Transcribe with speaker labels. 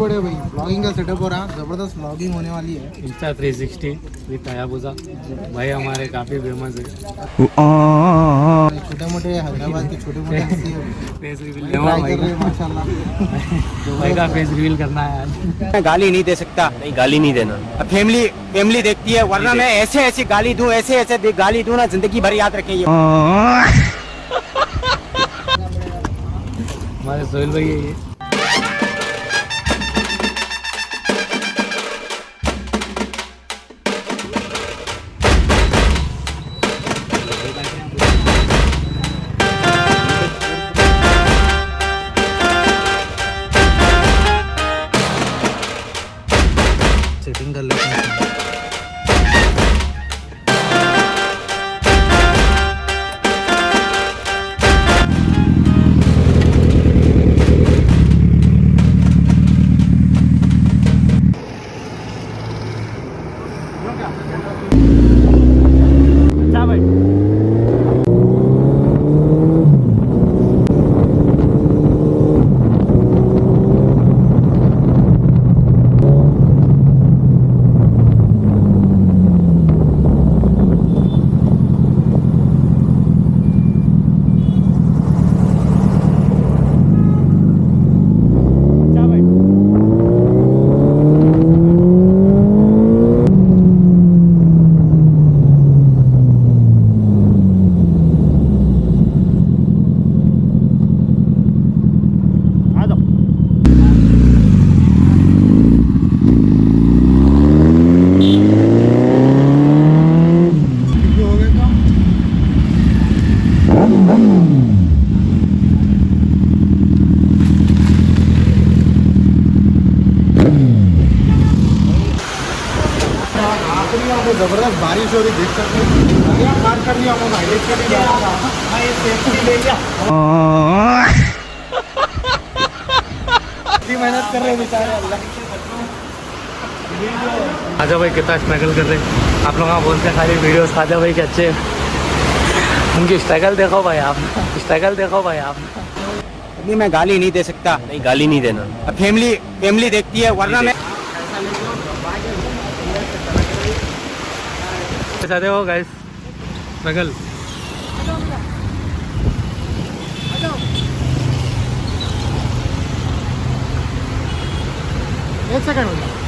Speaker 1: बढ़िया भाई, ब्लॉगिंग का सेटअप हो रहा, जबरदस्त ब्लॉगिंग होने वाली है।
Speaker 2: Insta360 विद हायाबुसा भाई हमारे काफ़ी फेमस है।
Speaker 1: छोटे मोटे हैदराबाद के छोटे मोटे
Speaker 2: फेस रिवील
Speaker 1: माशाल्लाह।
Speaker 2: भाई का फेस रिवील करना है आज।
Speaker 3: मैं गाली नहीं दे सकता, नहीं गाली नहीं देना। अब फैमिली देखती है, वरना मैं ऐसे गाली दूं, ऐसे गाली दूं ना, जिंदगी भर याद रखें ये।
Speaker 2: हमारे सोहेल भाई है ये।
Speaker 1: सेटिंग कर लेते हैं।
Speaker 2: अच्छा भाई
Speaker 1: जबरदस्त बारिश हो रही, देख सकते हैं। पार कर लिया, माइलेज के लिए ले लिया। मेहनत कर रहे बेचारे, अल्लाह।
Speaker 2: आजा भाई कितना स्ट्रगल कर रहे हैं आप लोग। बोलते हैं खाली वीडियोस आजा भाई के अच्छे, उनकी स्ट्रगल देखो भाई आप, स्ट्रगल देखो भाई आप।
Speaker 3: नहीं मैं गाली नहीं दे सकता, नहीं गाली नहीं देना। अब फैमिली देखती है, वरना मैं
Speaker 2: कैसा देखो गाइस स्ट्रगल।
Speaker 1: एक सेकंड हो गया।